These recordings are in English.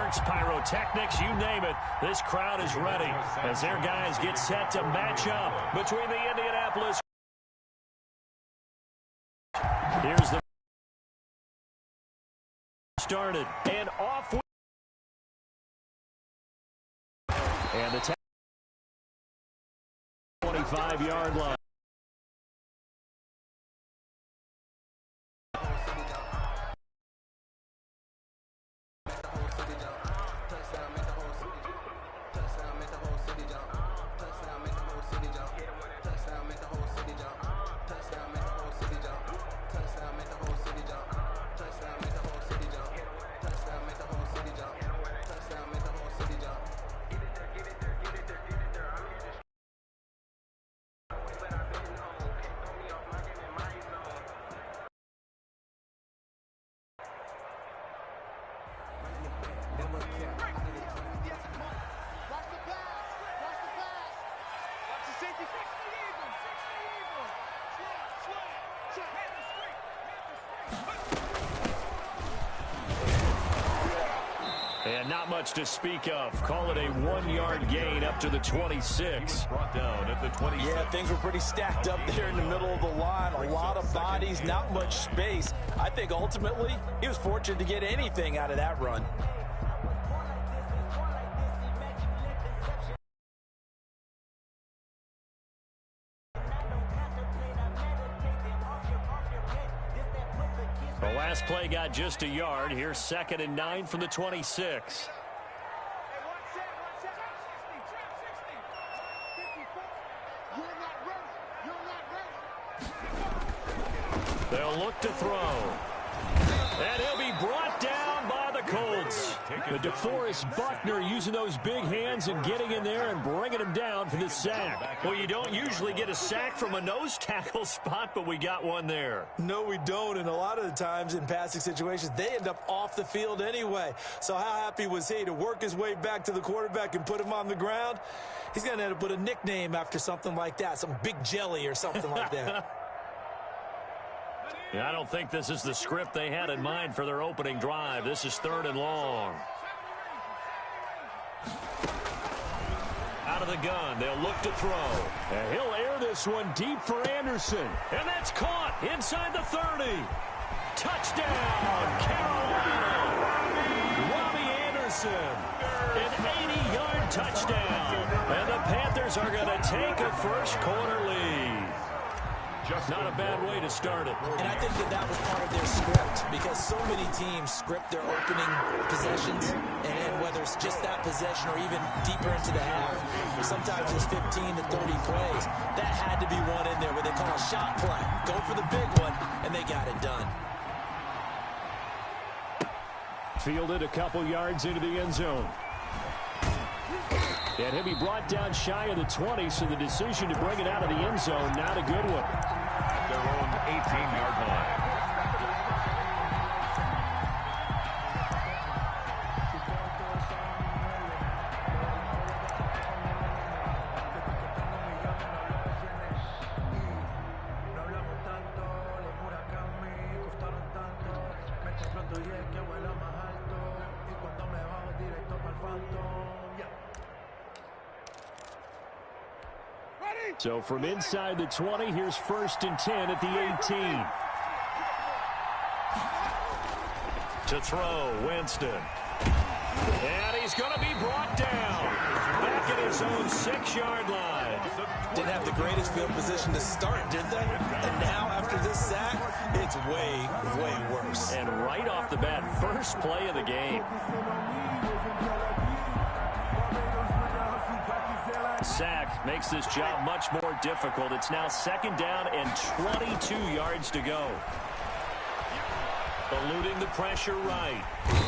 fireworks, pyrotechnics, you name it. This crowd is ready as their guys get set to match up between the Indianapolis. Here's the started and off. And the 25-yard line. And not much to speak of. Call it a 1-yard gain up to the 26. Brought down at the 26. Yeah, things were pretty stacked up there in the middle of the line. A lot of bodies, not much space. I think ultimately he was fortunate to get anything out of that run. The last play got just a yard. Here's 2nd and 9 from the 26. They'll look to throw. And he'll be brought down by the Colts. But DeForest Buckner using those big hands and getting in there and bringing him down for the sack. Well, you don't usually get a sack from a nose tackle spot, but we got one there. No, we don't. And a lot of the times in passing situations, they end up off the field anyway. So how happy was he to work his way back to the quarterback and put him on the ground? He's going to have to put a nickname after something like that, some Big Jelly or something like that. Yeah, I don't think this is the script they had in mind for their opening drive. This is 3rd and long. Out of the gun, they'll look to throw. And he'll air this one deep for Anderson. And that's caught inside the 30. Touchdown, Carolina. Robbie Anderson. An 80-yard touchdown. And the Panthers are going to take a first-quarter lead. Not a bad way to start it. And I think that was part of their script, because so many teams script their opening possessions, and whether it's just that possession or even deeper into the half, sometimes it's 15 to 30 plays. That had to be one in there where they call a shot play. Go for the big one, and they got it done. Fielded a couple yards into the end zone. And he'll be brought down shy of the 20, so the decision to bring it out of the end zone, not a good one. At their own 18-yard line. So from inside the 20, here's 1st and 10 at the 18. To throw, Winston. And he's going to be brought down. Back at his own 6-yard line. Didn't have the greatest field position to start, did they? And now, after this sack, it's way, way worse. And right off the bat, first play of the game. Sack makes this job much more difficult. It's now 2nd down and 22 yards to go. Eluding the pressure right.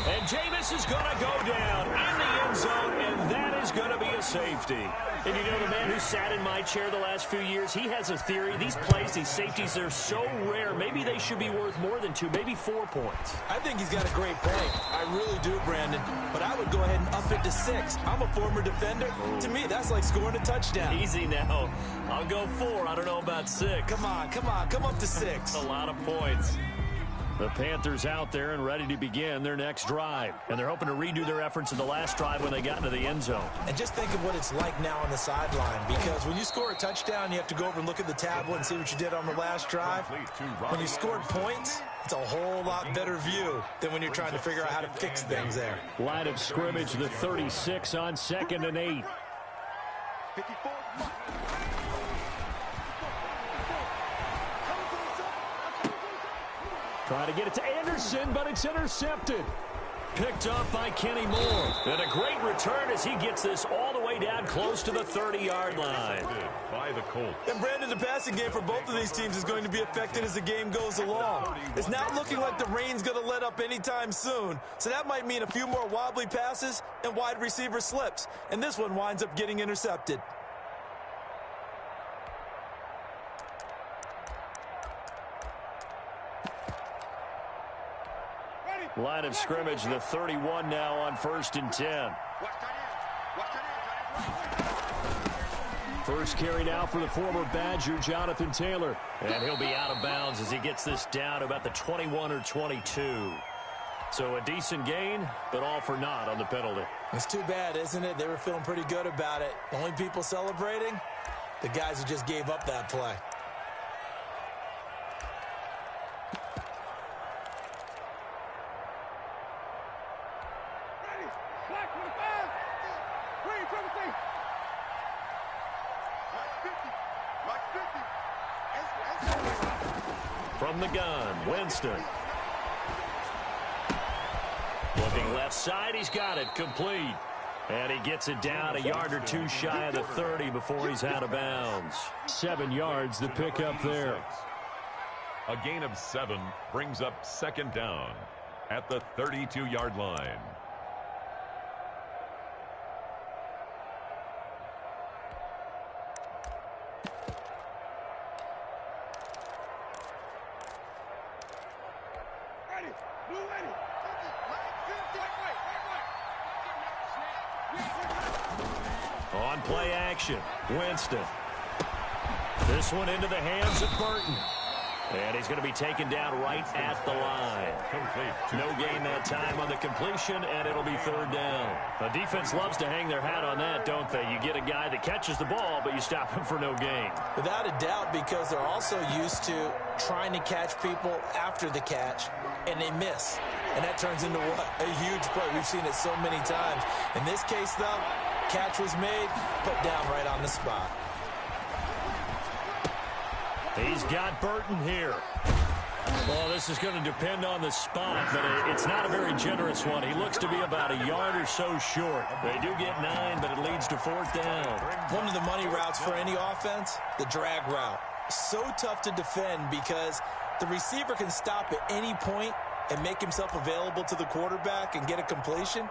And Jameis is going to go down in the end zone, and that is going to be a safety. And you know, the man who sat in my chair the last few years, he has a theory. These plays, these safeties, they're so rare. Maybe they should be worth more than 2, maybe 4 points. I think he's got a great point. I really do, Brandon. But I would go ahead and up it to 6. I'm a former defender. To me, that's like scoring a touchdown. Easy now. I'll go 4. I don't know about 6. Come on, come on. Come up to 6. A lot of points. The Panthers out there and ready to begin their next drive. And they're hoping to redo their efforts in the last drive when they got into the end zone. And just think of what it's like now on the sideline, because when you score a touchdown, you have to go over and look at the tablet and see what you did on the last drive. When you scored points, it's a whole lot better view than when you're trying to figure out how to fix things there. Line of scrimmage, the 36 on 2nd and 8. 54. Trying to get it to Anderson, but it's intercepted. Picked up by Kenny Moore. And a great return as he gets this all the way down close to the 30-yard line. By the Colts. And Brandon, the passing game for both of these teams is going to be affected as the game goes along. It's not looking like the rain's going to let up anytime soon. So that might mean a few more wobbly passes and wide receiver slips. And this one winds up getting intercepted. Line of scrimmage, the 31 now on 1st and 10. First carry now for the former Badger, Jonathan Taylor. And he'll be out of bounds as he gets this down about the 21 or 22. So a decent gain, but all for naught on the penalty. It's too bad, isn't it? They were feeling pretty good about it. The only people celebrating, the guys who just gave up that play. From the gun, Winston. Looking left side, he's got it, complete. And he gets it down a yard or two shy of the 30 before he's out of bounds. 7 yards, the pickup there. A gain of 7 brings up 2nd down at the 32-yard line. On play action, Winston. This one into the hands of Burton. And he's going to be taken down right at the line. No gain that time on the completion, and it'll be 3rd down. The defense loves to hang their hat on that, don't they? You get a guy that catches the ball, but you stop him for no gain. Without a doubt, because they're also used to trying to catch people after the catch, and they miss. And that turns into what? A huge play. We've seen it so many times. In this case, though, catch was made, put down right on the spot. He's got Burton here. Well, this is going to depend on the spot, but it's not a very generous one. He looks to be about a yard or so short. They do get 9, but it leads to 4th down. One of the money routes for any offense, the drag route. So tough to defend because the receiver can stop at any point and make himself available to the quarterback and get a completion.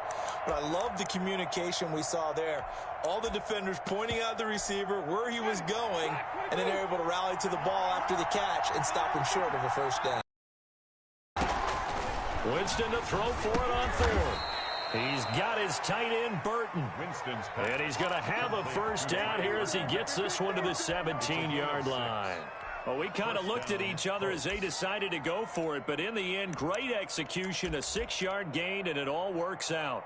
But I love the communication we saw there. All the defenders pointing out the receiver where he was going, and then they're able to rally to the ball after the catch and stop him short of a 1st down. Winston to throw for it on 4th. He's got his tight end, Burton. And he's going to have a 1st down here as he gets this one to the 17-yard line. Well, we kind of looked at each other as they decided to go for it, but in the end, great execution, a 6-yard gain, and it all works out.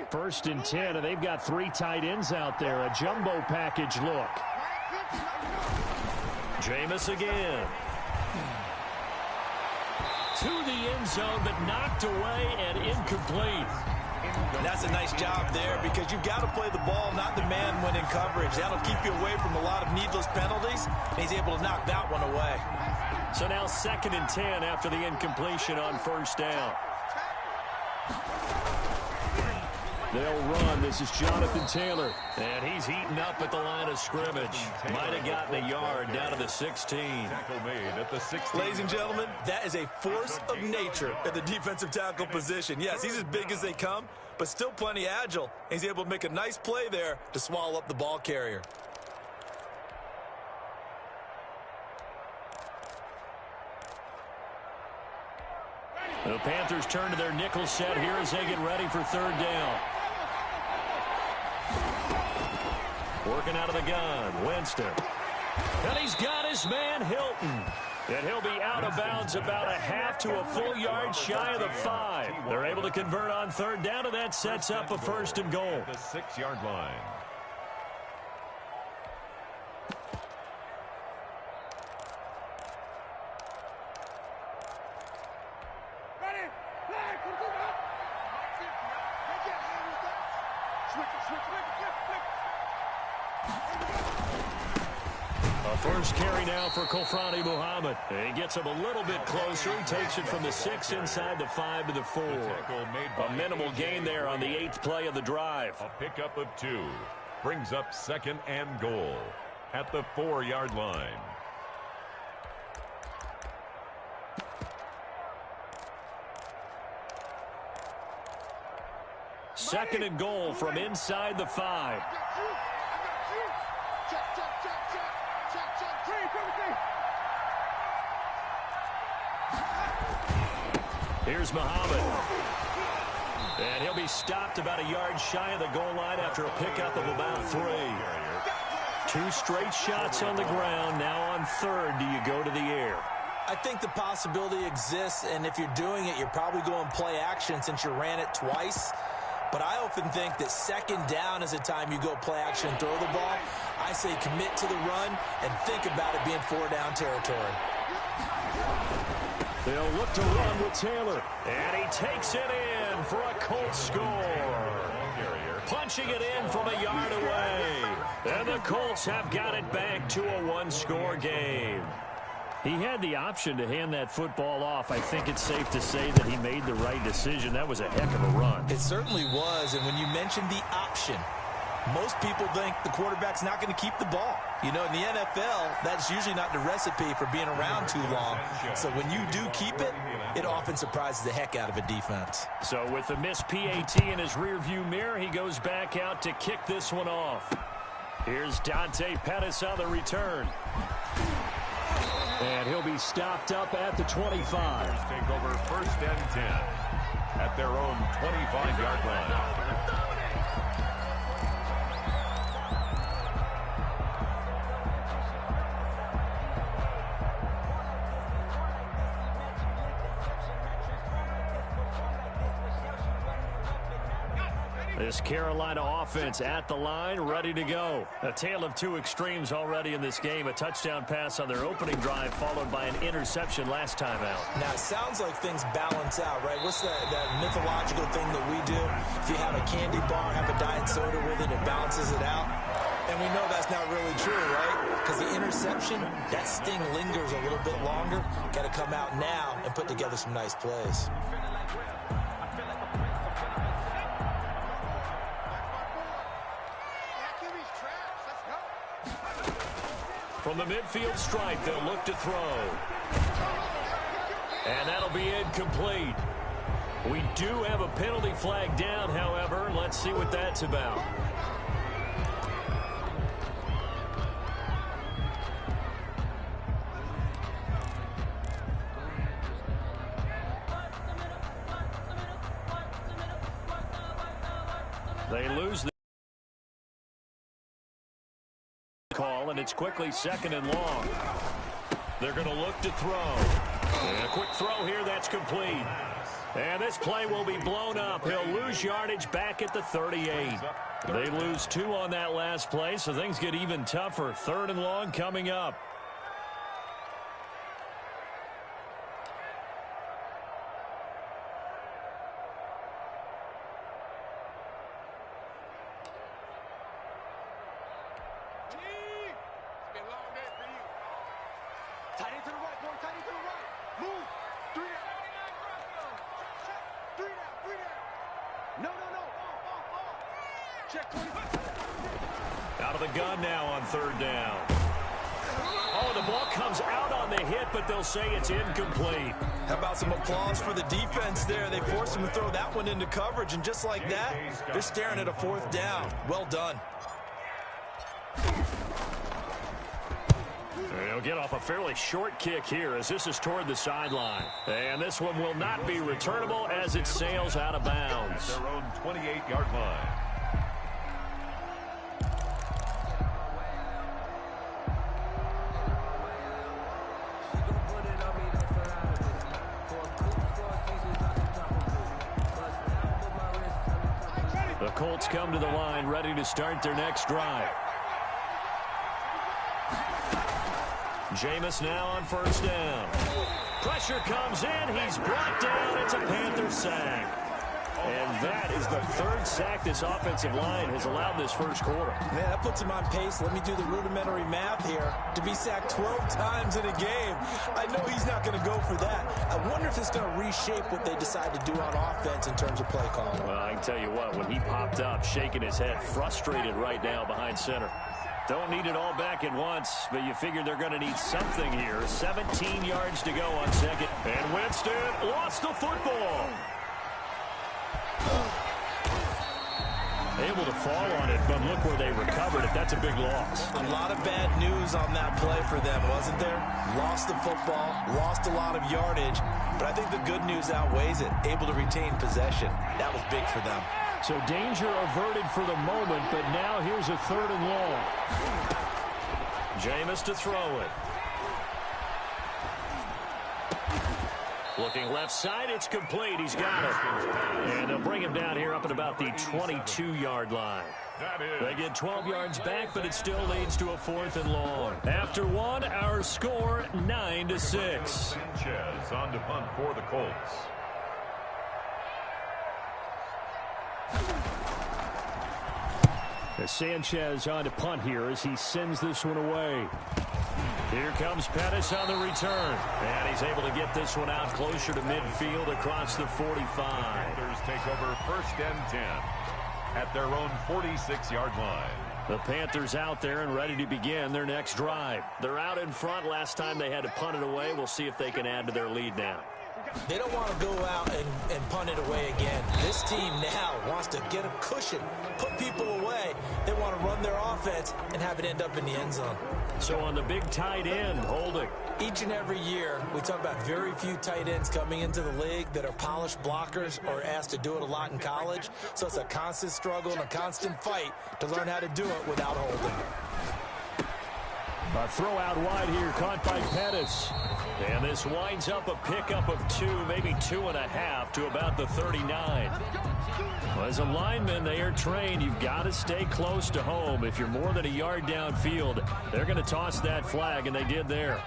First and 10, and they've got 3 tight ends out there. A jumbo package look. Jameis again. To the end zone, but knocked away and incomplete. That's a nice job there because you've got to play the ball, not the man when in coverage. That'll keep you away from a lot of needless penalties, and he's able to knock that one away. So now 2nd and 10 after the incompletion on 1st down. They'll run. This is Jonathan Taylor. And he's heating up at the line of scrimmage. Might have gotten a yard down to the 16. Tackle made at the 16. Ladies and gentlemen, that is a force of nature at the defensive tackle position. Yes, he's as big as they come, but still plenty agile. He's able to make a nice play there to swallow up the ball carrier. The Panthers turn to their nickel set here as they get ready for 3rd down. Working out of the gun, Winston. And he's got his man, Hilton. And he'll be out of bounds about a half to a full yard shy of the 5. They're able to convert on third down, and that sets up a first and goal. The 6-yard line. First carry now for Kofrani Muhammad. He gets him a little bit closer. He takes it from the 6 inside the 5 to the 4. A minimal gain there on the 8th play of the drive. A pickup of 2. Brings up second and goal at the 4-yard line. Second and goal from inside the 5. Here's Muhammad. And he'll be stopped about a yard shy of the goal line after a pickup of about 3. 2 straight shots on the ground. Now on third, do you go to the air? I think the possibility exists, and if you're doing it, you're probably going play action since you ran it twice. But I often think that second down is a time you go play action and throw the ball. I say commit to the run and think about it being 4-down territory. They'll look to run with Taylor. And he takes it in for a Colts score. Punching it in from a yard away. And the Colts have got it back to a 1-score game. He had the option to hand that football off. I think it's safe to say that he made the right decision. That was a heck of a run. It certainly was. And when you mentioned the option, most people think the quarterback's not going to keep the ball. You know, in the NFL, that's usually not the recipe for being around too long. So when you do keep it, it often surprises the heck out of a defense. So with the missed PAT in his rearview mirror, he goes back out to kick this one off. Here's Dante Pettis on the return. And he'll be stopped up at the 25. Take over first and 10 at their own 25-yard line. This Carolina offense at the line, ready to go. A tale of 2 extremes already in this game. A touchdown pass on their opening drive, followed by an interception last time out. Now, it sounds like things balance out, right? What's that mythological thing that we do? If you have a candy bar, have a diet soda with it, it balances it out. And we know that's not really true, right? Because the interception, that sting lingers a little bit longer. Got to come out now and put together some nice plays. From the midfield stripe, they'll look to throw. And that'll be incomplete. We do have a penalty flag down, however. Let's see what that's about. They lose the call, and it's quickly second and long. They're going to look to throw. And a quick throw here, that's complete. And this play will be blown up. He'll lose yardage back at the 38. They lose 2 on that last play, so things get even tougher. Third and long coming up. Out of the gun now on third down. Oh, the ball comes out on the hit, but they'll say it's incomplete. How about some applause for the defense there? They forced him to throw that one into coverage, and just like that, they're staring at a 4th down. Well done. They'll get off a fairly short kick here as this is toward the sideline. And this one will not be returnable as it sails out of bounds. Their own 28-yard line. Colts come to the line, ready to start their next drive. Jameis now on first down. Pressure comes in. He's brought down. It's a Panthers sack. And that is the third sack this offensive line has allowed this first quarter. Man, that puts him on pace. Let me do the rudimentary math here. To be sacked 12 times in a game, I know he's not going to go for that. I wonder if it's going to reshape what they decide to do on offense in terms of play calling. Well, I can tell you what, when he popped up, shaking his head, frustrated right now behind center. Don't need it all back at once, but you figure they're going to need something here. 17 yards to go on second. And Winston lost the football. Able to fall on it, but look where they recovered it. That's a big loss. A lot of bad news on that play for them, wasn't there? Lost the football, lost a lot of yardage, but I think the good news outweighs it. Able to retain possession. That was big for them. So danger averted for the moment, but now here's a 3rd and long. Jameis to throw it. Looking left side, it's complete. He's got it. And they'll bring him down here up at about the 22-yard line. They get 12 yards back, but it still leads to a 4th and long. After one, our score 9-6. Sanchez on to punt for the Colts. Sanchez on to punt here as he sends this one away. Here comes Pettis on the return. And he's able to get this one out closer to midfield across the 45. Panthers take over 1st and 10 at their own 46-yard line. The Panthers out there and ready to begin their next drive. They're out in front. Last time they had to punt it away. We'll see if they can add to their lead now. They don't want to go out and punt it away again. This team now wants to get a cushion, put people away. They want to run their offense and have it end up in the end zone. So on the big tight end, holding. Each and every year, we talk about very few tight ends coming into the league that are polished blockers or asked to do it a lot in college. So it's a constant struggle and a constant fight to learn how to do it without holding. A throw out wide here, caught by Pettis. And this winds up a pickup of 2, maybe 2.5 to about the 39. Well, as a lineman, they are trained. You've got to stay close to home. If you're more than a yard downfield, they're going to toss that flag, and they did there.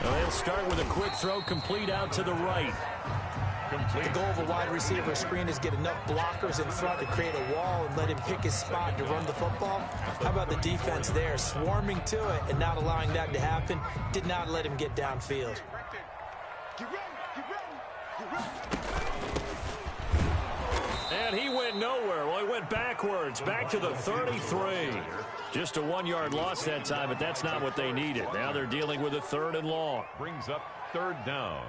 Well, they'll start with a quick throw complete out to the right. The goal of a wide receiver screen is get enough blockers in front to create a wall and let him pick his spot to run the football. How about the defense there, swarming to it and not allowing that to happen? Did not let him get downfield. And he went nowhere. Well, he went backwards, back to the 33. Just a 1-yard loss that time, but that's not what they needed. Now they're dealing with a 3rd and long. Brings up 3rd down.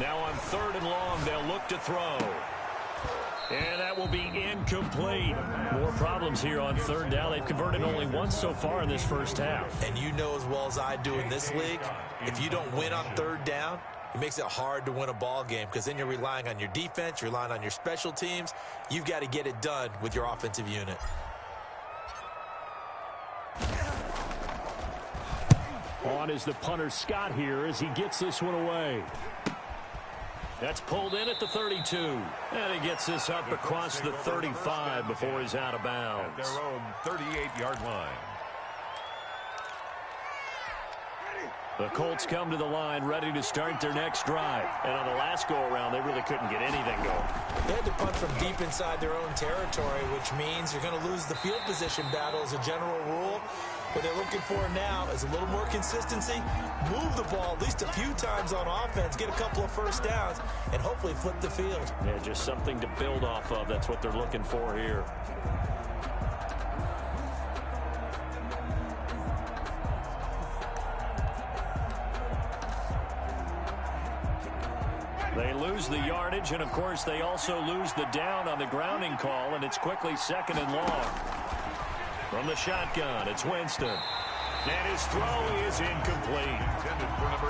Now on 3rd and long, they'll look to throw. And that will be incomplete. More problems here on 3rd down. They've converted only once so far in this first half. And you know as well as I do in this league, if you don't win on 3rd down, it makes it hard to win a ball game because then you're relying on your defense, you're relying on your special teams. You've got to get it done with your offensive unit. On is the punter Scott here as he gets this one away. That's pulled in at the 32. And he gets this up across the 35 before he's out of bounds. At their own 38-yard line. The Colts come to the line ready to start their next drive. And on the last go-around, they really couldn't get anything going. They had to punt from deep inside their own territory, which means you're going to lose the field position battle as a general rule. What they're looking for now is a little more consistency, move the ball at least a few times on offense, get a couple of first downs, and hopefully flip the field. Yeah, just something to build off of. That's what they're looking for here. They lose the yardage, and of course they also lose the down on the grounding call, and it's quickly 2nd and long. From the shotgun, it's Winston. And his throw is incomplete.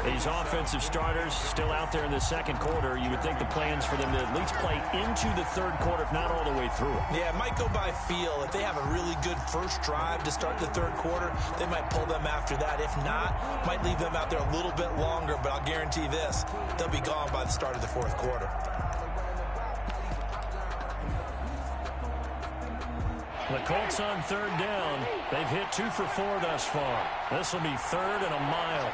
These offensive starters still out there in the second quarter. You would think the plans for them to at least play into the third quarter, if not all the way through it. Yeah, it might go by feel. If they have a really good first drive to start the third quarter, they might pull them after that. If not, might leave them out there a little bit longer, but I'll guarantee this, they'll be gone by the start of the fourth quarter. The Colts on third down. They've hit 2 for 4 thus far. This will be 3rd and a mile.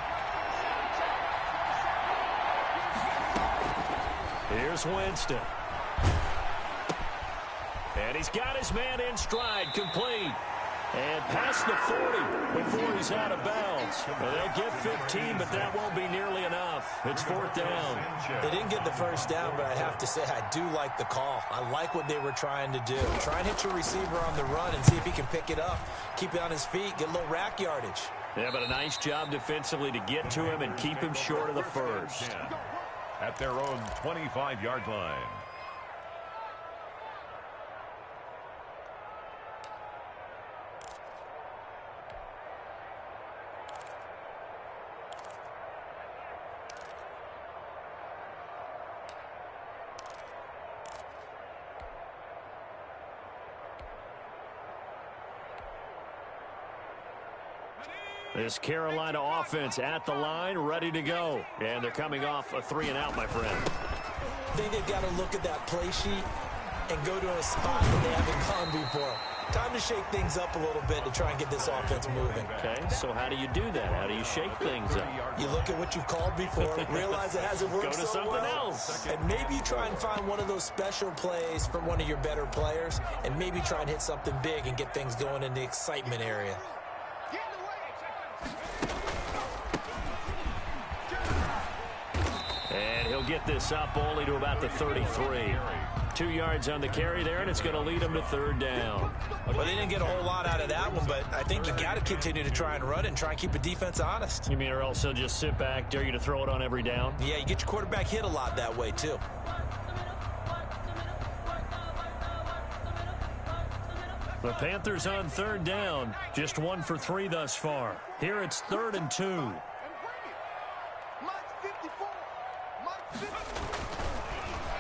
Here's Winston. And he's got his man in stride, complete. And past the 40 before he's out of bounds. Well, they'll get 15, but that won't be nearly enough. It's 4th down. They didn't get the first down, but I have to say I do like the call. I like what they were trying to do. Try and hit your receiver on the run and see if he can pick it up, keep it on his feet, get a little rack yardage. Yeah, but a nice job defensively to get to him and keep him short of the first. At their own 25-yard line. This Carolina offense at the line, ready to go. And they're coming off a 3-and-out, my friend. I think they've got to look at that play sheet and go to a spot that they haven't gone before. Time to shake things up a little bit to try and get this offense moving. Okay, so how do you do that? How do you shake things up? You look at what you've called before, realize it hasn't worked Go to so something well, else. and maybe you try and find one of those special plays from one of your better players, and maybe try and hit something big and get things going in the excitement area. And he'll get this up only to about the 33. 2 yards on the carry there, and it's going to lead him to 3rd down. Well, they didn't get a whole lot out of that one, but I think you got to continue to try and run and try and keep the defense honest. You mean or else he'll just sit back, dare you to throw it on every down? Yeah, you get your quarterback hit a lot that way, too. The Panthers on 3rd down, just 1 for 3 thus far. Here it's 3rd and 2.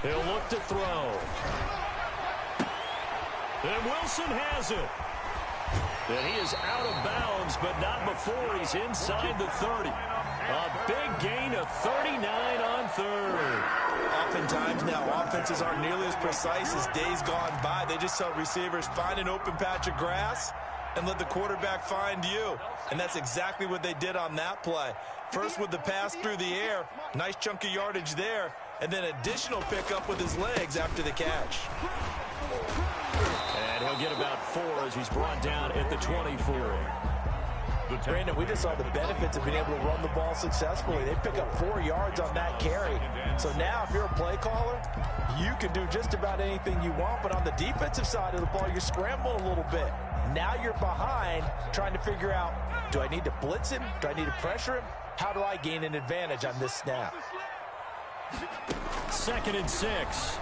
He'll look to throw. And Wilson has it. And he is out of bounds, but not before he's inside the 30. A big gain of 39 on 3rd. Oftentimes now, offenses aren't nearly as precise as days gone by. They just tell receivers, find an open patch of grass and let the quarterback find you. And that's exactly what they did on that play. First with the pass through the air, nice chunk of yardage there, and then additional pickup with his legs after the catch. And he'll get about 4 as he's brought down at the 24. Brandon, we just saw the benefits of being able to run the ball successfully. They pick up 4 yards on that carry. So now if you're a play caller, you can do just about anything you want. But on the defensive side of the ball, you're scrambling a little bit. Now you're behind trying to figure out, do I need to blitz him? Do I need to pressure him? How do I gain an advantage on this snap? 2nd and 6.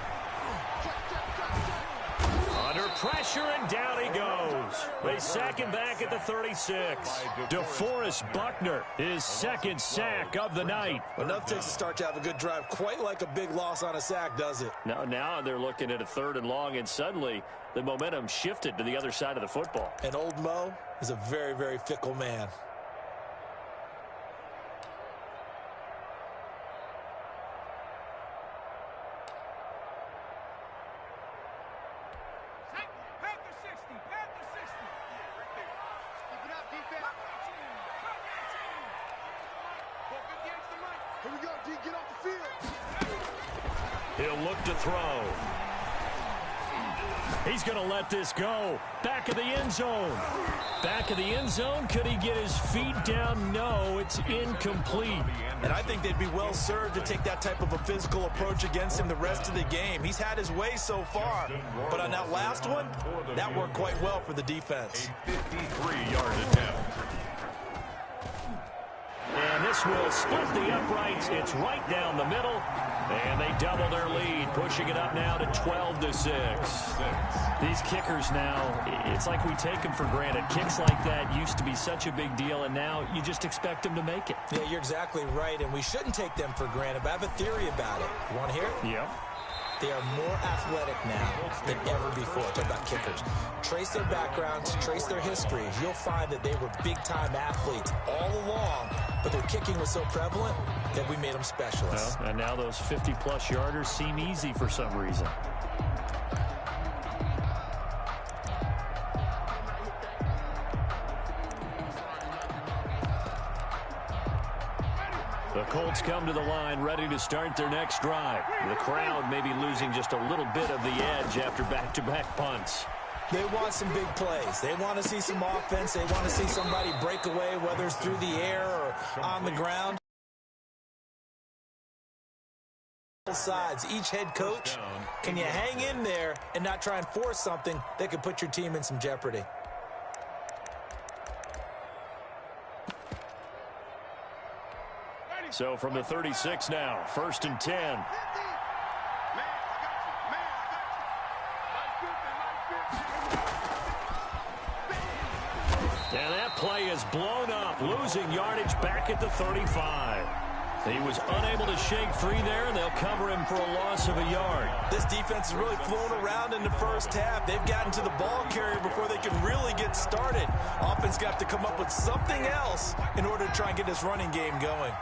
Under pressure, and down he goes. They sack him back at the 36. DeForest Buckner, his 2nd sack of the night. Enough takes to start to have a good drive. Quite like a big loss on a sack, does it? Now they're looking at a 3rd and long, and suddenly the momentum shifted to the other side of the football. And old Mo is a very, very fickle man. He'll look to throw. He's going to let this go. Back of the end zone. Back of the end zone. Could he get his feet down? No, it's incomplete. And I think they'd be well served to take that type of a physical approach against him the rest of the game. He's had his way so far. But on that last one, that worked quite well for the defense. A 53-yard attempt. And This will split the uprights. It's right down the middle. And they double their lead, pushing it up now to 12-6. These kickers now, it's like we take them for granted. Kicks like that used to be such a big deal, and now you just expect them to make it. Yeah, you're exactly right, and we shouldn't take them for granted, but I have a theory about it. You want to hear it? Yep. They are more athletic now than ever before. Talk about kickers. Trace their backgrounds, trace their history. You'll find that they were big-time athletes all along, but their kicking was so prevalent that we made them specialists. Well, and now those 50-plus yarders seem easy for some reason. The Colts come to the line ready to start their next drive. The crowd may be losing just a little bit of the edge after back-to-back punts. They want some big plays. They want to see some offense. They want to see somebody break away, whether it's through the air or on the ground. Both sides, each head coach, can you hang in there and not try and force something that could put your team in some jeopardy? So from the 36 now, 1st and 10. And that play is blown up, losing yardage back at the 35. He was unable to shake free there, and they'll cover him for a loss of a yard. This defense is really flown around in the first half. They've gotten to the ball carrier before they can really get started. Offense got to come up with something else in order to try and get this running game going.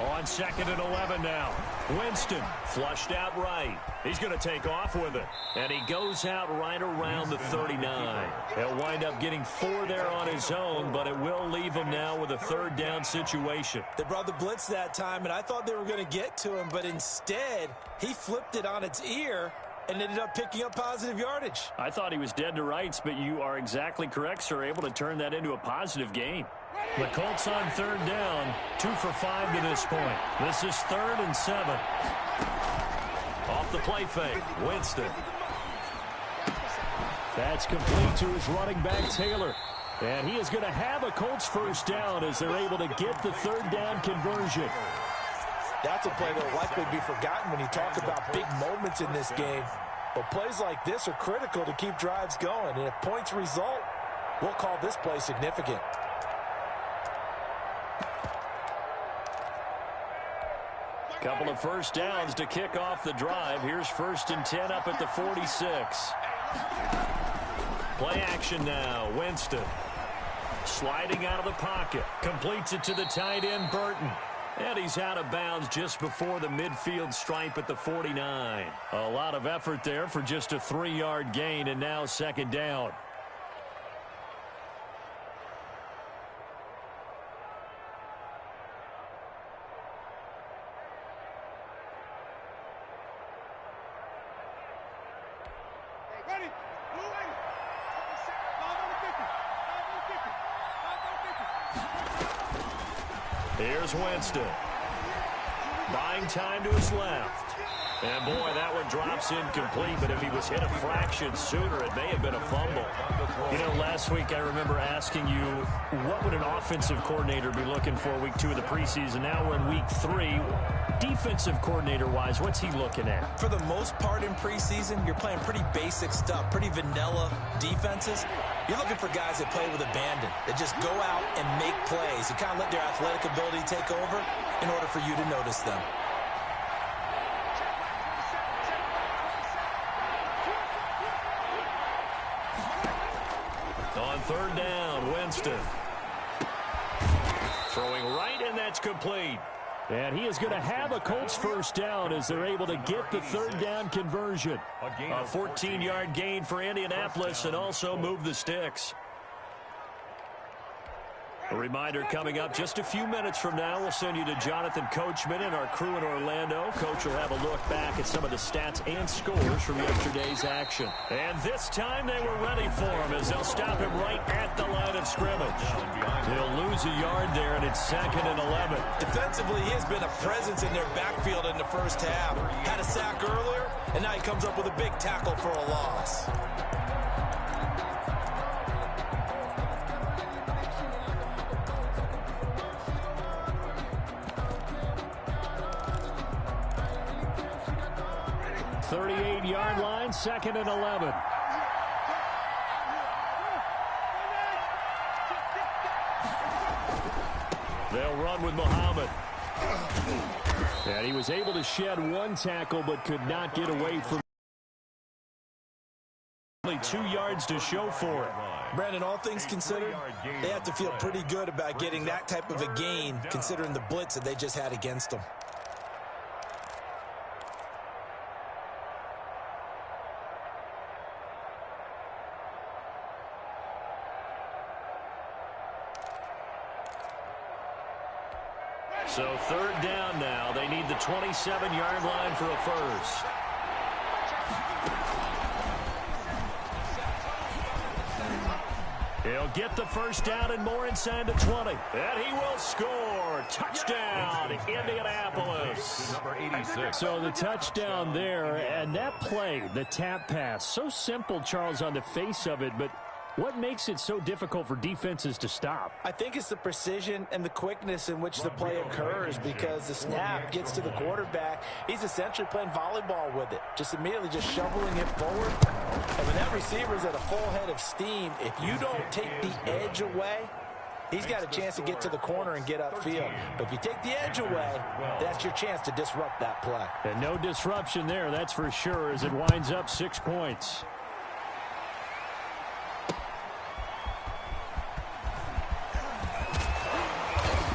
On 2nd and 11 now. Winston flushed out right. He's going to take off with it. And he goes out right around the 39. He'll wind up getting 4 there on his own, but it will leave him now with a 3rd down situation. They brought the blitz that time, and I thought they were going to get to him, but instead, he flipped it on its ear and ended up picking up positive yardage. I thought he was dead to rights, but you are exactly correct, sir, able to turn that into a positive gain. The Colts on 3rd down, 2 for 5 to this point. This is 3rd and 7. Off the play fake, Winston. That's complete to his running back, Taylor. And he is going to have a Colts 1st down as they're able to get the 3rd down conversion. That's a play that will likely be forgotten when you talk about big moments in this game. But plays like this are critical to keep drives going. And if points result, we'll call this play significant. Couple of 1st downs to kick off the drive. Here's 1st and 10 up at the 46. Play action now. Winston sliding out of the pocket. Completes it to the tight end, Burton. And he's out of bounds just before the midfield stripe at the 49. A lot of effort there for just a 3-yard gain, and now 2nd down. Here's Winston. Buying time to his left. And, boy, that one drops incomplete, but if he was hit a fraction sooner, it may have been a fumble. You know, last week I remember asking you, what would an offensive coordinator be looking for week 2 of the preseason? Now we're in week 3. Defensive coordinator-wise, what's he looking at? For the most part in preseason, you're playing pretty basic stuff, pretty vanilla defenses. You're looking for guys that play with abandon, that just go out and make plays. You kind of let their athletic ability take over in order for you to notice them. On 3rd down, Winston. Throwing right, and that's complete. And he is going to have a Colts 1st down as they're able to get the 3rd down conversion. A 14-yard gain for Indianapolis and also move the sticks. A reminder coming up just a few minutes from now, we'll send you to Jonathan Coachman and our crew in Orlando. Coach will have a look back at some of the stats and scores from yesterday's action. And this time they were ready for him as they'll stop him right at the line of scrimmage. He'll lose a yard there, and it's 2nd and 11. Defensively, he has been a presence in their backfield in the first half. Had a sack earlier, and now he comes up with a big tackle for a loss. 38-yard line, 2nd and 11. They'll run with Muhammad. And he was able to shed one tackle but could not get away from only 2 yards to show for it. Brandon, all things considered, they have to feel pretty good about getting that type of a gain considering the blitz that they just had against them. So 3rd down now. They need the 27-yard line for a first. He'll get the first down and more inside the 20. And he will score. Touchdown, Indianapolis. Number 86. So the touchdown there, and that play, the tap pass, so simple, Charles, on the face of it, but what makes it so difficult for defenses to stop? I think it's the precision and the quickness in which the play occurs because the snap gets to the quarterback. He's essentially playing volleyball with it, just immediately just shoveling it forward. And when that receiver's at a full head of steam, if you don't take the edge away, he's got a chance to get to the corner and get upfield. But if you take the edge away, that's your chance to disrupt that play. And no disruption there, that's for sure, as it winds up 6 points.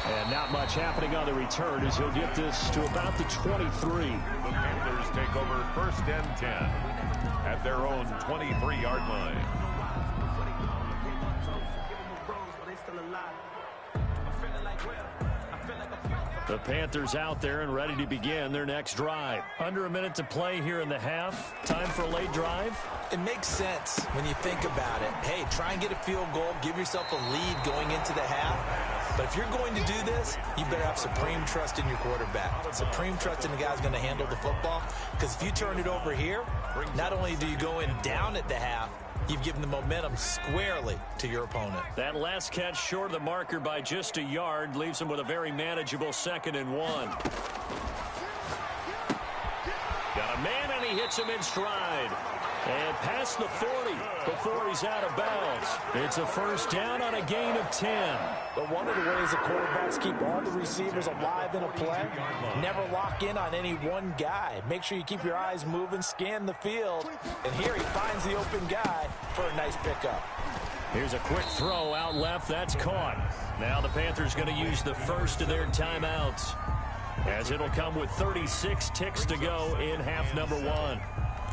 And not much happening on the return as he'll get this to about the 23. The Panthers take over 1st and 10 at their own 23-yard line. The Panthers out there and ready to begin their next drive. Under a minute to play here in the half. Time for a late drive. It makes sense when you think about it. Hey, try and get a field goal. Give yourself a lead going into the half. But if you're going to do this, you better have supreme trust in your quarterback. Supreme trust in the guy who's going to handle the football. Because if you turn it over here, not only do you go in down at the half, you've given the momentum squarely to your opponent. That last catch short of the marker by just a yard leaves him with a very manageable 2nd and 1. Got a man, and he hits him in stride. And past the 40 before he's out of bounds. It's a first down on a gain of 10. But one of the ways the quarterbacks keep all the receivers alive in a play, never lock in on any one guy. Make sure you keep your eyes moving, scan the field. And here he finds the open guy for a nice pickup. Here's a quick throw out left. That's caught. Now the Panthers going to use the first of their timeouts, as it'll come with 36 ticks to go in half number 1.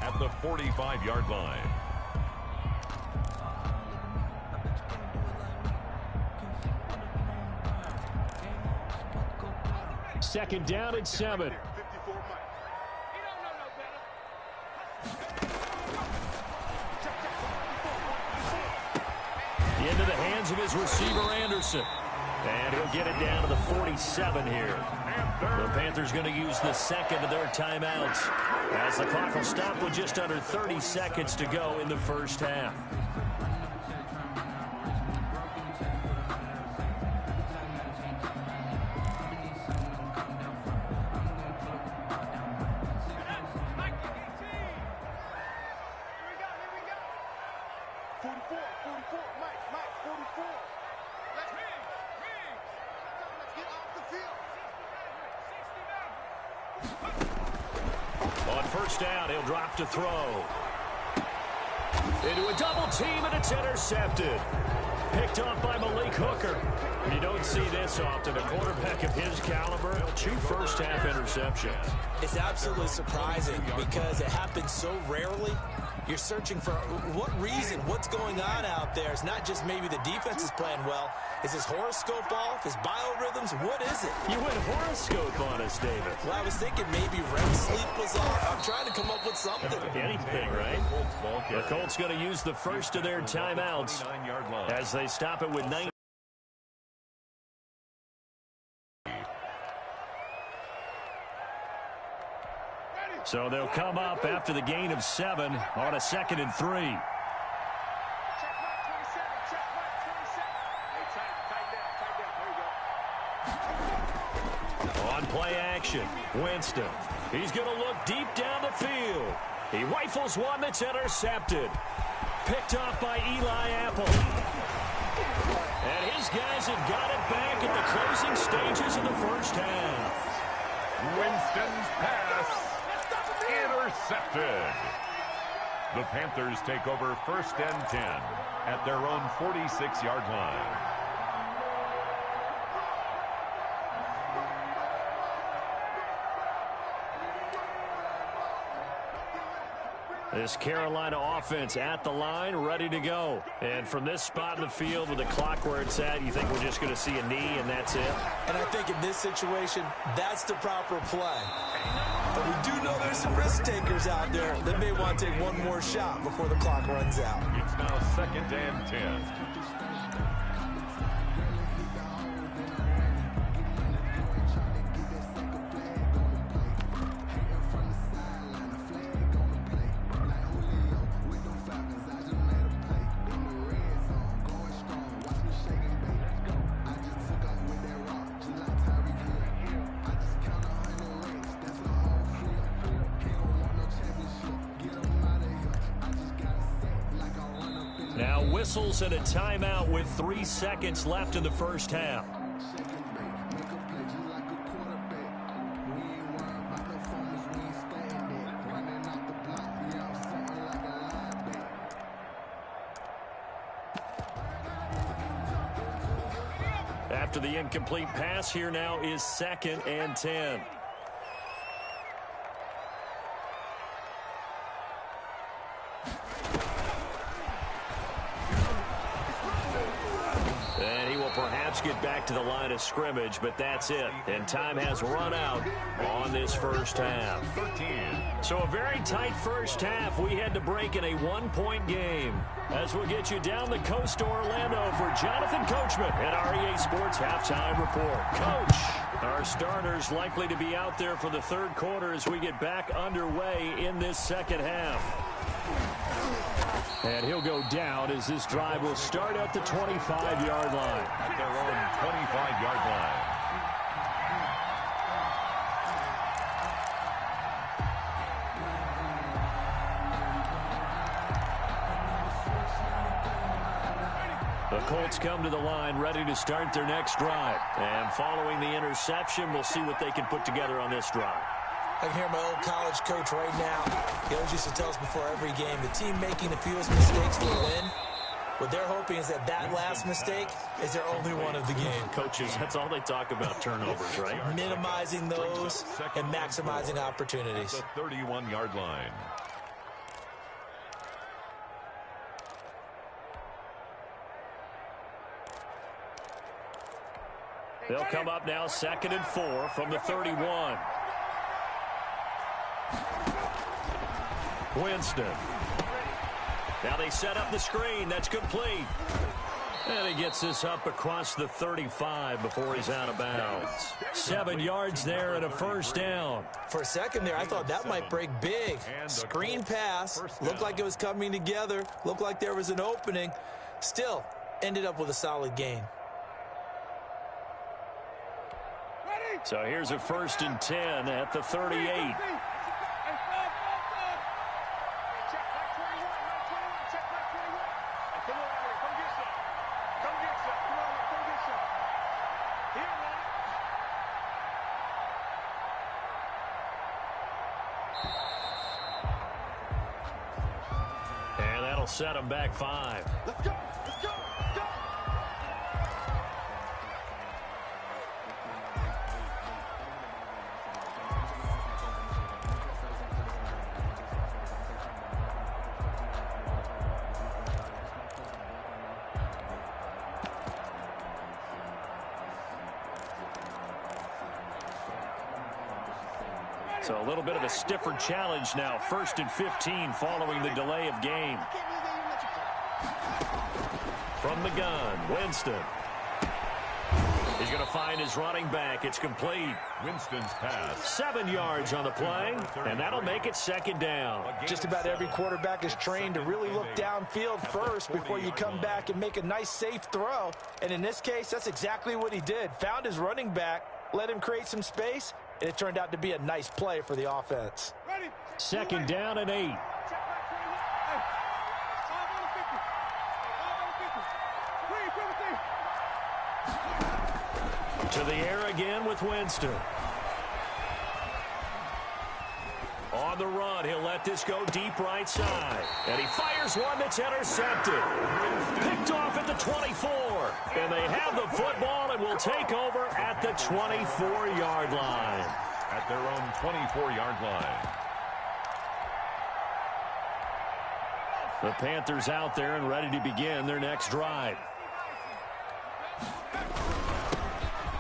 At the 45-yard line. Second down and 7. Into the hands of his receiver, Anderson. And he'll get it down to the 47 here. The Panthers going to use the second of their timeouts, as the clock will stop with just under 30 seconds to go in the first half. On first down, he'll drop to throw. Into a double team, and it's intercepted. Picked off by Malik Hooker. You don't see this often. A quarterback of his caliber, 2 first-half interceptions. It's absolutely surprising because it happens so rarely. You're searching for what reason, what's going on out there. It's not just maybe the defense is playing well. Is his horoscope off? His biorhythms? What is it? You went horoscope on us, David. Well, I was thinking maybe REM sleep was off. I'm trying to come up with something. Anything, right? The Colts going to use the first of their timeouts as they stop it with 9. So they'll come up after the gain of 7 on a 2nd and 3. On play action, Winston. He's going to look deep down the field. He rifles one that's intercepted. Picked off by Eli Apple. And his guys have got it back at the closing stages of the first half. Winston's pass intercepted. The Panthers take over 1st and 10 at their own 46-yard line. This Carolina offense at the line, ready to go. And from this spot in the field with the clock where it's at, you think we're just going to see a knee and that's it? And I think in this situation, that's the proper play. But we do know there's some risk takers out there that may want to take one more shot before the clock runs out. It's now 2nd and 10. Now whistles and a timeout with 3 seconds left in the first half. After the incomplete pass, here now is 2nd and 10. Perhaps get back to the line of scrimmage, but that's it. And time has run out on this first half. 13. So a very tight first half. We had to break in a 1-point game. As we'll get you down the coast to Orlando for Jonathan Coachman at our EA Sports Halftime Report. Coach, our starters likely to be out there for the third quarter as we get back underway in this second half. And he'll go down as this drive will start at the 25-yard line. At their own 25-yard line. The Colts come to the line ready to start their next drive. And following the interception, we'll see what they can put together on this drive. I can hear my old college coach right now. He always used to tell us before every game, the team making the fewest mistakes will win. What they're hoping is that that last mistake is their only one of the game. Coaches, that's all they talk about, turnovers, right? Minimizing those and maximizing opportunities. The 31-yard line. They'll come up now 2nd and 4 from the 31. Winston. Now they set up the screen. That's complete. And he gets this up across the 35 before he's out of bounds. 7 yards there and a first down. For a second there, I thought that might break big. Screen pass. Looked like it was coming together. Looked like there was an opening. Still, ended up with a solid gain. So here's a 1st and 10 at the 38. And that'll set them back 5. Let's go. Let's go. Let's go. So a little bit of a stiffer challenge now. 1st and 15 following the delay of game. From the gun, Winston. He's going to find his running back. It's complete. Winston's pass. 7 yards on the play, and that'll make it 2nd down. Just about every quarterback is trained to really look downfield first before you come back and make a nice, safe throw. And in this case, that's exactly what he did. Found his running back, let him create some space, and it turned out to be a nice play for the offense. Second down and 8. To the air again with Winston. On the run, he'll let this go deep right side. And he fires one that's intercepted. Picked off at the 24. And they have the football and will take over at the 24-yard line. At their own 24-yard line. The Panthers out there and ready to begin their next drive.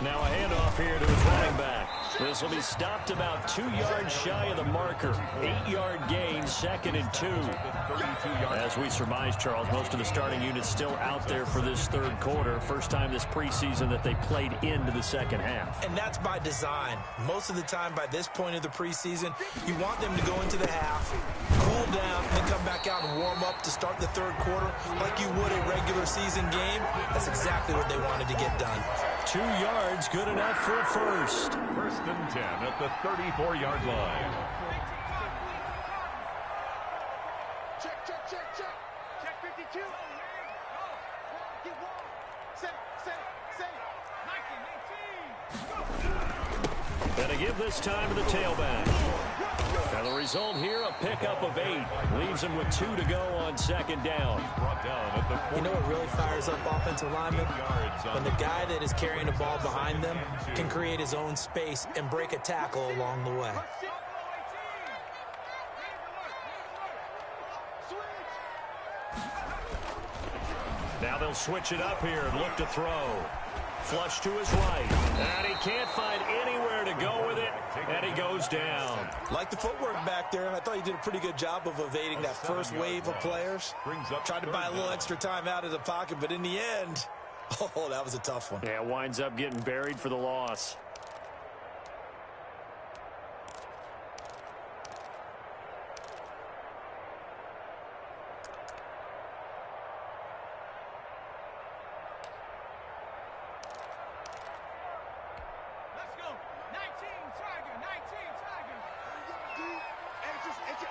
Now a handoff here to his running back. This will be stopped about 2 yards shy of the marker. 8-yard gain, 2nd and 2. As we surmise, Charles, most of the starting units still out there for this third quarter. First time this preseason that they played into the second half. And that's by design. Most of the time by this point of the preseason, you want them to go into the half, cool down, and then come back out and warm up to start the third quarter like you would a regular season game. That's exactly what they wanted to get done. 2 yards, good enough for a first. First and 10 at the 34-yard line. Check, check, check, check. Check 52. Get one. Set, set. 19, 18. And to give this time to the tailback. Now the result here, a pickup of 8. Leaves him with 2 to go on second down. Brought down at the You know what really fires up offensive linemen? When the guy that is carrying the ball behind them can create his own space and break a tackle along the way. Now they'll switch it up here and look to throw. Flush to his right. And he can't find anywhere to go with it. And he goes down. Like the footwork back there, I thought he did a pretty good job of evading that first wave of players. Tried to buy a little extra time out of the pocket, but in the end, oh, that was a tough one. Yeah, winds up getting buried for the loss.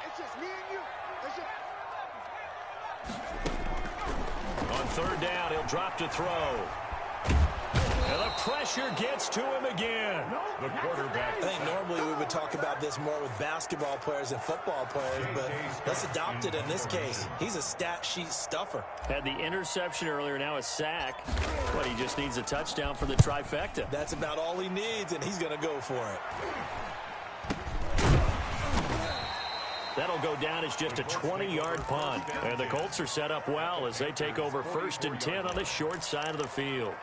It's just me and you. On third down, he'll drop to throw. And the pressure gets to him again. The quarterback. I think normally we would talk about this more with basketball players than football players, but let's adopt it in this case. He's a stat sheet stuffer. Had the interception earlier, now a sack. But he just needs a touchdown for the trifecta. That's about all he needs, and he's going to go for it. That'll go down as just a 20-yard punt. And the Colts are set up well as they take over 1st and 10 on the short side of the field.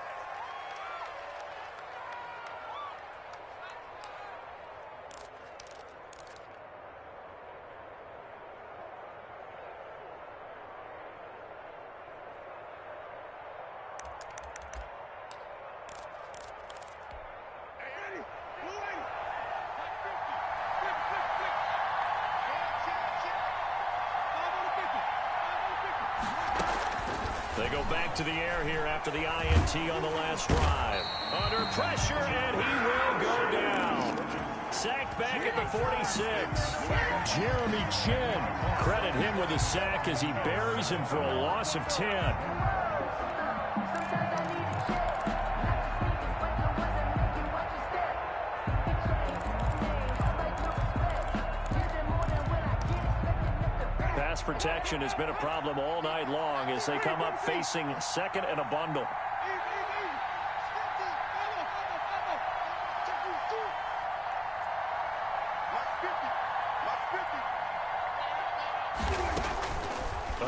They go back to the air here after the INT on the last drive. Under pressure, and he will go down. Sacked back at the 46. Jeremy Chin. Credit him with a sack as he buries him for a loss of 10. Pass protection has been a problem all night long as they come up facing 2nd and a bundle.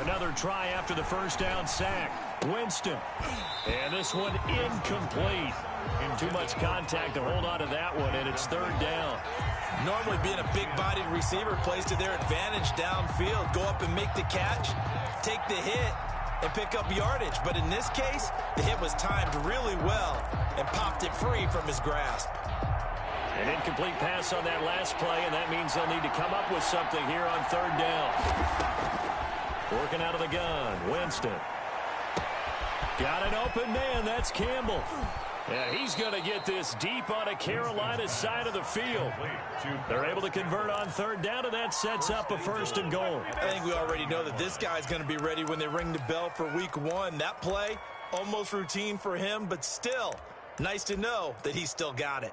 Another try after the first down sack. Winston. And this one incomplete. Too much contact to hold on to that one, and it's 3rd down. Normally being a big-bodied receiver plays to their advantage downfield. Go up and make the catch, take the hit, and pick up yardage. But in this case, the hit was timed really well and popped it free from his grasp. An incomplete pass on that last play, and that means they'll need to come up with something here on 3rd down. Working out of the gun, Winston. Got an open man, that's Campbell. And he's going to get this deep on a Carolina side of the field. They're able to convert on third down, and that sets up a 1st and goal. I think we already know that this guy's going to be ready when they ring the bell for week 1. That play, almost routine for him, but still, nice to know that he's still got it.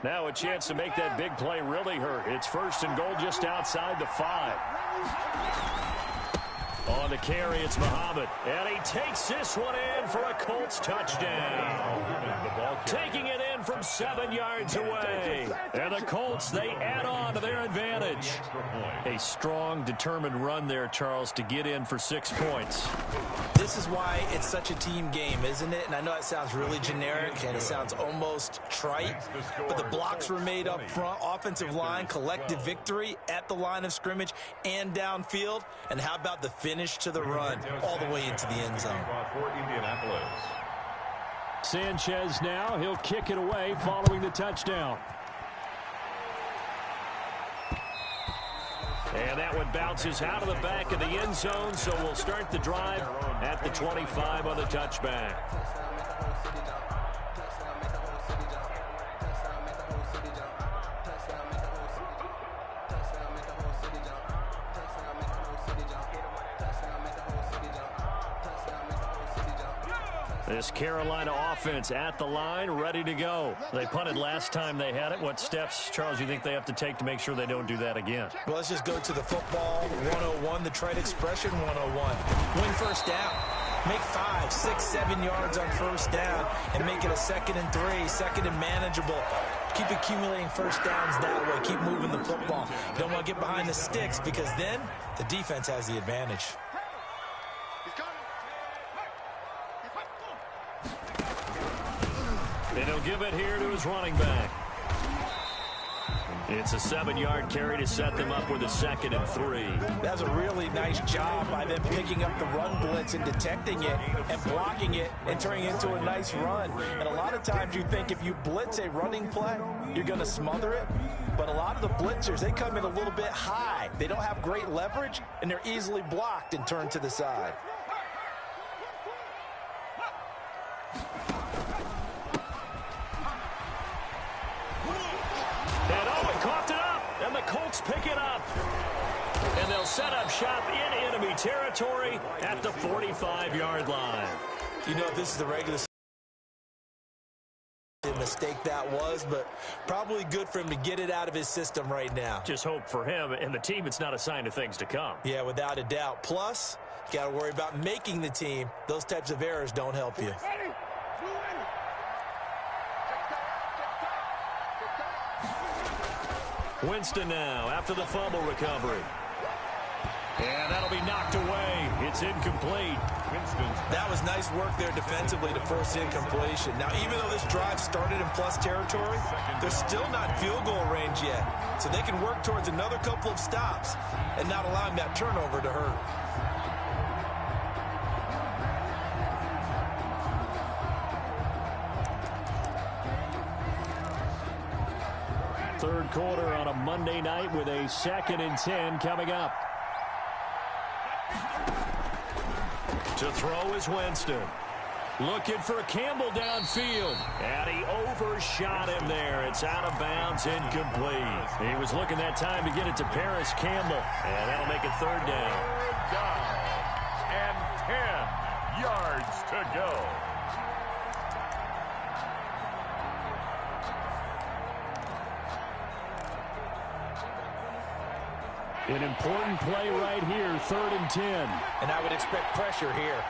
Now a chance to make that big play really hurt. It's 1st and goal just outside the 5. On the carry, it's Muhammad. And he takes this one in for a Colts touchdown. Taking it in from 7 yards away. And the Colts, they add on to their advantage. A strong, determined run there, Charles, to get in for 6 points. This is why it's such a team game, isn't it? And I know it sounds really generic and it sounds almost trite, but the blocks were made up front, offensive line, collective victory at the line of scrimmage and downfield. And how about the finish to the run all the way into the end zone? Sanchez now, he'll kick it away following the touchdown. And that one bounces out of the back of the end zone, so we'll start the drive at the 25 on the touchback. This Carolina offense at the line, ready to go. They punted last time they had it. What steps, Charles, you think they have to take to make sure they don't do that again? Well, let's just go to the football 101, the trade expression 101. Win first down. Make 5, 6, 7 yards on first down and make it a 2nd and 3, 2nd and manageable. Keep accumulating first downs that way. Keep moving the football. You don't want to get behind the sticks because then the defense has the advantage. And he'll give it here to his running back. It's a 7-yard carry to set them up with a 2nd and 3. That's a really nice job by them picking up the run blitz and detecting it and blocking it and turning it into a nice run. And a lot of times you think if you blitz a running play, you're going to smother it. But a lot of the blitzers, they come in a little bit high. They don't have great leverage, and they're easily blocked and turned to the side. And the Colts pick it up. And they'll set up shop in enemy territory at the 45-yard line. You know, if this is the regular mistake that was, but probably good for him to get it out of his system right now. Just hope for him and the team it's not a sign of things to come. Yeah, without a doubt. Plus, you got to worry about making the team. Those types of errors don't help you. Winston now after the fumble recovery. And that'll be knocked away. It's incomplete. That was nice work there defensively to force incompletion. Now, even though this drive started in plus territory, they're still not field goal range yet. So they can work towards another couple of stops and not allowing that turnover to hurt. Third quarter on a Monday night with a 2nd and 10 coming up. To throw is Winston. Looking for Campbell downfield. And he overshot him there. It's out of bounds, incomplete. He was looking that time to get it to Paris Campbell. And that'll make it 3rd down. And 10 yards to go. An important play right here, 3rd and 10. And I would expect pressure here.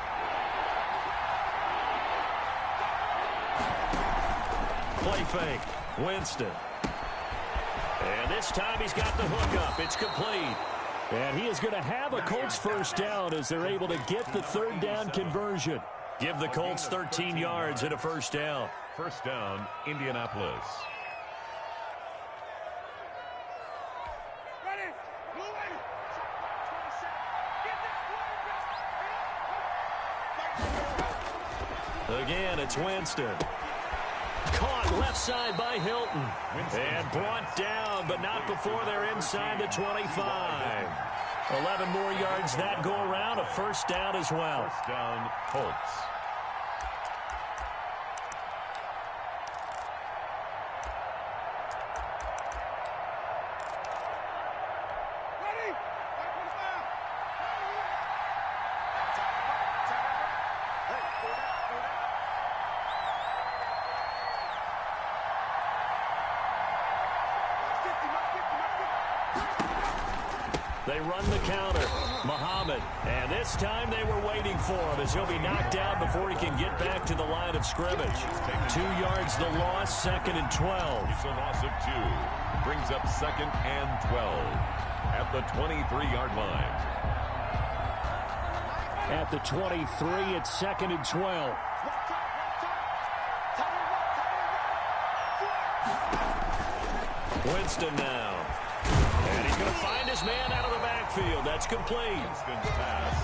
Play fake. Winston. And this time he's got the hook up. It's complete. And he is going to have a Colts first down as they're able to get the 3rd down conversion. Give the Colts 13 yards and a first down. First down, Indianapolis. Again, it's Winston. Caught left side by Hilton. And brought down, but not before they're inside the 25. 11 more yards that go around. A first down as well. First down, Colts. They run the counter. Muhammad. And this time they were waiting for him as he'll be knocked down before he can get back to the line of scrimmage. 2 yards the loss, second and 12. It's a loss of 2. Brings up second and 12 at the 23-yard line. At the 23, it's second and 12. Winston now. And he's going to find his man out of the backfield. That's complete.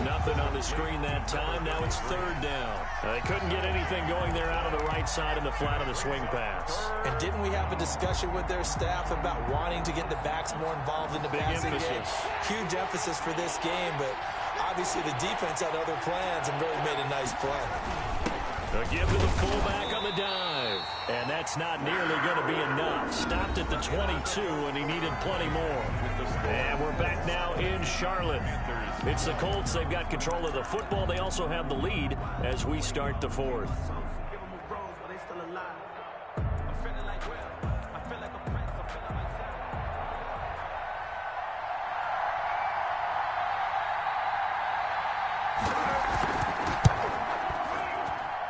Nothing on the screen that time. Now it's third down. They couldn't get anything going there out of the right side in the flat of the swing pass. And didn't we have a discussion with their staff about wanting to get the backs more involved in the passing game? Huge emphasis for this game, but obviously the defense had other plans and really made a nice play. A give to the fullback on the dive. And that's not nearly going to be enough. Stopped at the 22, and he needed plenty more. And we're back now in Charlotte. It's the Colts. They've got control of the football. They also have the lead as we start the fourth.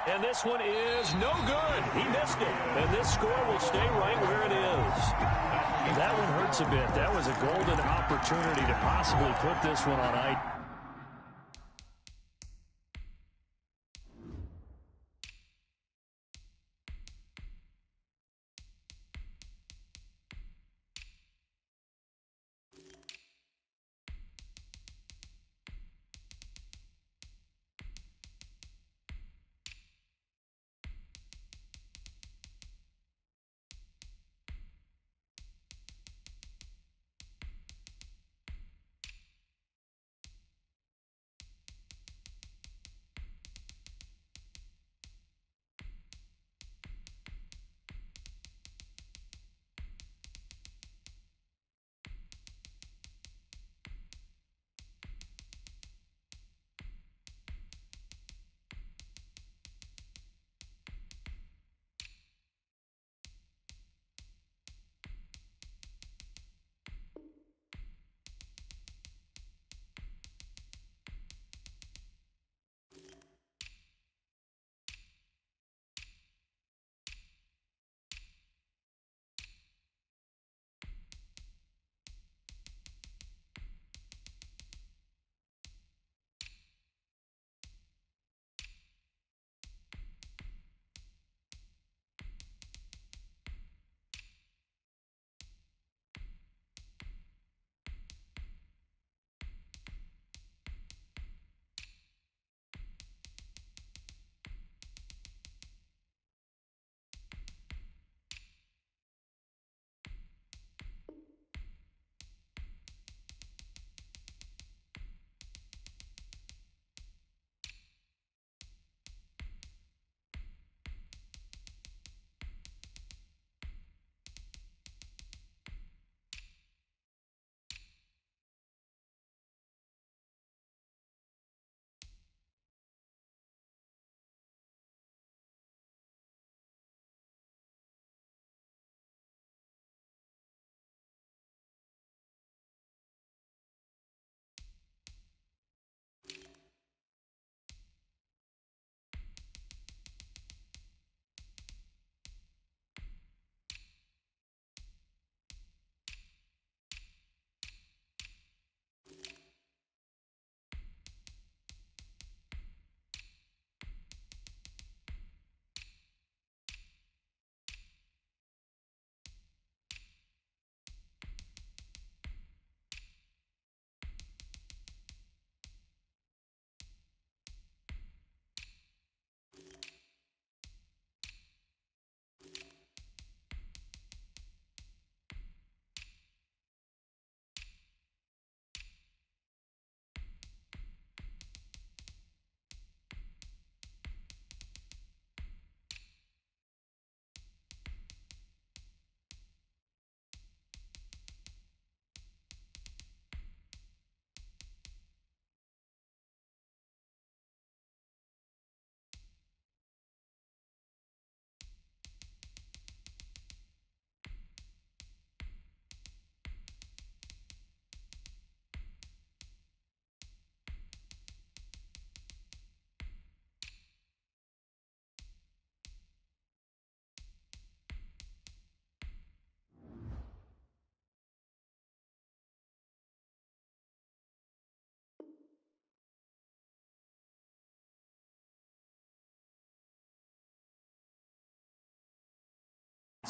And this one is no good. He missed it. And this score will stay right where it is. That one hurts a bit. That was a golden opportunity to possibly put this one on ice.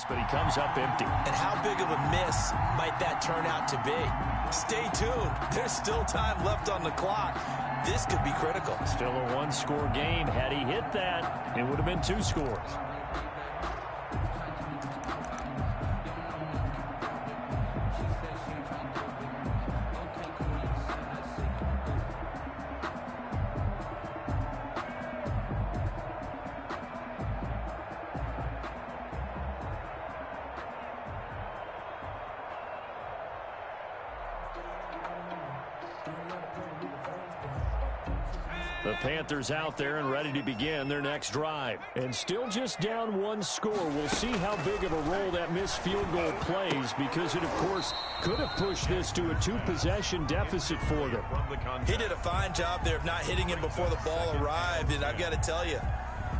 But he comes up empty. And how big of a miss might that turn out to be? Stay tuned. There's still time left on the clock. This could be critical. Still a one-score game. Had he hit that, it would have been 2 scores. The Panthers out there and ready to begin their next drive. And still just down 1 score. We'll see how big of a role that missed field goal plays, because it, of course, could have pushed this to a 2-possession deficit for them. He did a fine job there of not hitting him before the ball arrived. And I've got to tell you,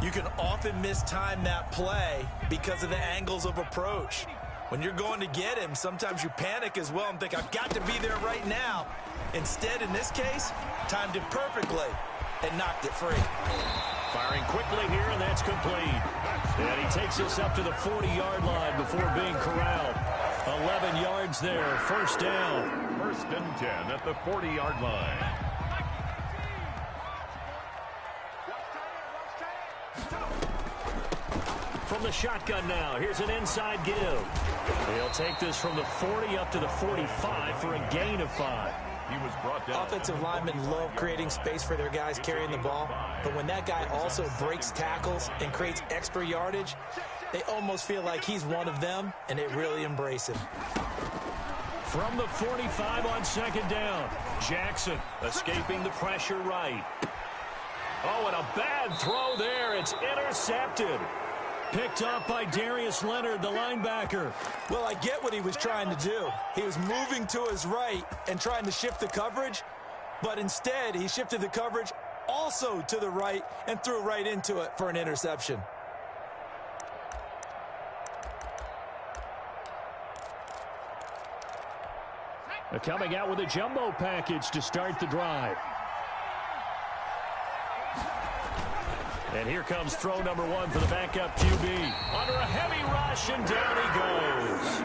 you can often mistime that play because of the angles of approach. When you're going to get him, sometimes you panic as well and think, I've got to be there right now. Instead, in this case, timed it perfectly and knocked it free. Firing quickly here, and that's complete. And he takes us up to the 40-yard line before being corralled. 11 yards there, first down. 1st and 10 at the 40-yard line. From the shotgun now, here's an inside give. He'll take this from the 40 up to the 45 for a gain of 5. He was brought down. Offensive linemen love creating space for their guys carrying the ball, but when that guy also breaks tackles and creates extra yardage, they almost feel like he's one of them, and they really embrace him. From the 45 on 2nd down, Jackson escaping the pressure right. Oh, and a bad throw there. It's intercepted. Picked up by Darius Leonard, the linebacker. Well, I get what he was trying to do. He was moving to his right and trying to shift the coverage, but instead he shifted the coverage also to the right and threw right into it for an interception. They're coming out with a jumbo package to start the drive. And here comes throw number 1 for the backup QB. Under a heavy rush, and down he goes.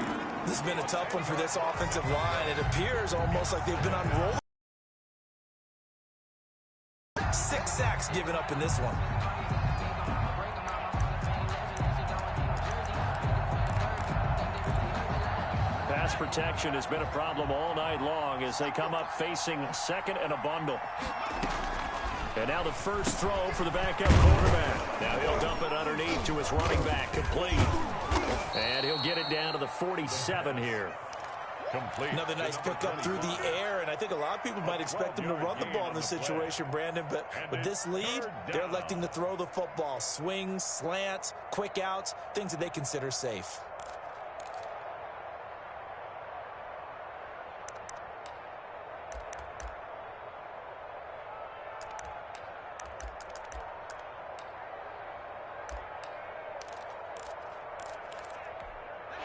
This has been a tough one for this offensive line. It appears almost like they've been on roll. 6 sacks given up in this one. Pass protection has been a problem all night long as they come up facing 2nd and a bundle. And now the first throw for the backup quarterback. Now he'll dump it underneath to his running back, complete. And he'll get it down to the 47 here. Complete. Another nice pickup through the air, and I think a lot of people might expect him to run the ball in this situation, Brandon, but with this lead, they're electing to throw the football. Swings, slants, quick outs, things that they consider safe.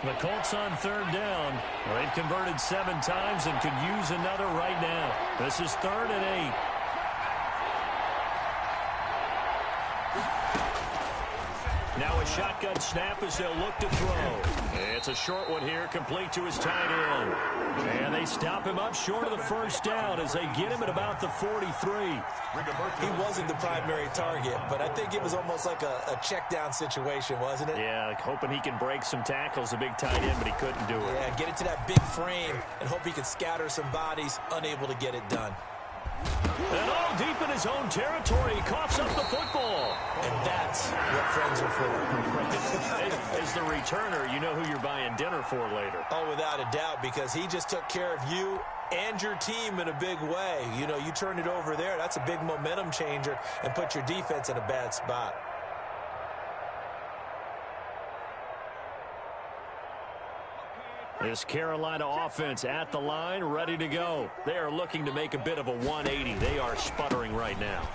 The Colts on 3rd down. Well, they've converted 7 times and could use another right now. This is 3rd and 8. Now a shotgun snap as they'll look to throw. It's a short one here, complete to his tight end. And they stop him up short of the first down as they get him at about the 43. He wasn't the primary target, but I think it was almost like a check down situation, wasn't it? Yeah, hoping he can break some tackles, a big tight end, but he couldn't do it. Yeah, get it to that big frame and hope he can scatter some bodies, unable to get it done. And all deep in his own territory, he coughs up the football. And that's what friends are for. As the returner, you know who you're buying dinner for later. Oh, without a doubt, because he just took care of you and your team in a big way. You know, you turn it over there, that's a big momentum changer and put your defense in a bad spot. This Carolina offense at the line, ready to go. They are looking to make a bit of a 180. They are sputtering right now.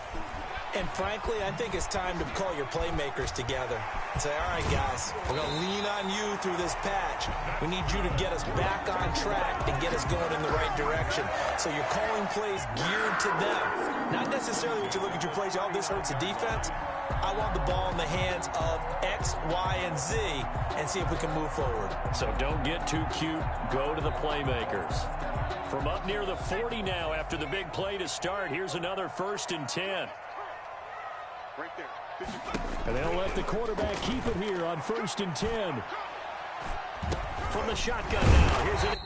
And frankly, I think it's time to call your playmakers together and say, all right, guys, we're going to lean on you through this patch. We need you to get us back on track and get us going in the right direction. So you're calling plays geared to them. Not necessarily what you look at your plays, oh, this hurts the defense. I want the ball in the hands of X, Y, and Z and see if we can move forward. So don't get too cute. Go to the playmakers. From up near the 40 now after the big play to start, here's another 1st and 10. Right there. And they'll let the quarterback keep it here on 1st and 10. From the shotgun now, here's it.